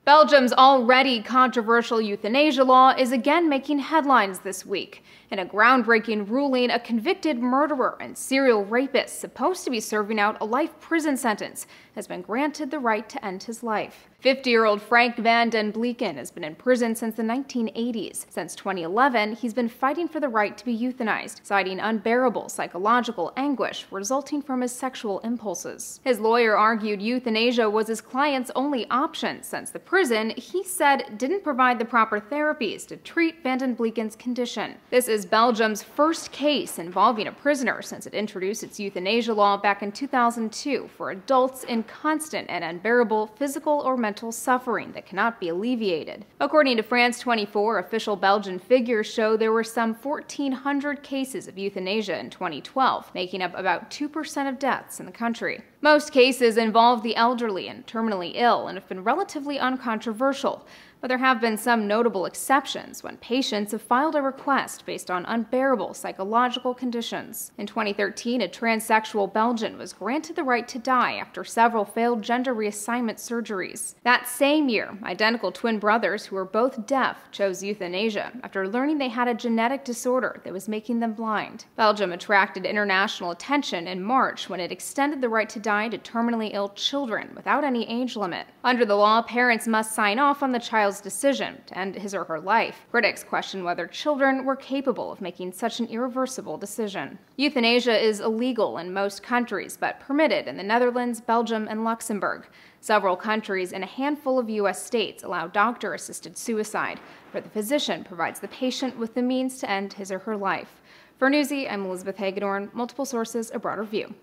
Belgium's already controversial euthanasia law is again making headlines this week. In a groundbreaking ruling, a convicted murderer and serial rapist supposed to be serving out a life prison sentence has been granted the right to end his life. 50-year-old Frank van den Bleeken has been in prison since the 1980s. Since 2011, he's been fighting for the right to be euthanized, citing unbearable psychological anguish resulting from his sexual impulses. His lawyer argued euthanasia was his client's only option since the prison, he said, didn't provide the proper therapies to treat van den Bleeken's condition. This is Belgium's first case involving a prisoner since it introduced its euthanasia law back in 2002 for adults in constant and unbearable physical or mental suffering that cannot be alleviated. According to France 24, official Belgian figures show there were some 1,400 cases of euthanasia in 2012, making up about 2% of deaths in the country. Most cases involve the elderly and terminally ill and have been relatively uncontroversial, but there have been some notable exceptions when patients have filed a request based on unbearable psychological conditions. In 2013, a transsexual Belgian was granted the right to die after several failed gender reassignment surgeries. That same year, identical twin brothers who were both deaf chose euthanasia after learning they had a genetic disorder that was making them blind. Belgium attracted international attention in March when it extended the right to die to terminally ill children without any age limit. Under the law, parents must sign off on the child's decision to end his or her life. Critics question whether children were capable of making such an irreversible decision. Euthanasia is illegal in most countries, but permitted in the Netherlands, Belgium, and Luxembourg. Several countries and a handful of U.S. states allow doctor-assisted suicide, where the physician provides the patient with the means to end his or her life. For Newsy, I'm Elizabeth Hagedorn. Multiple sources, a broader view.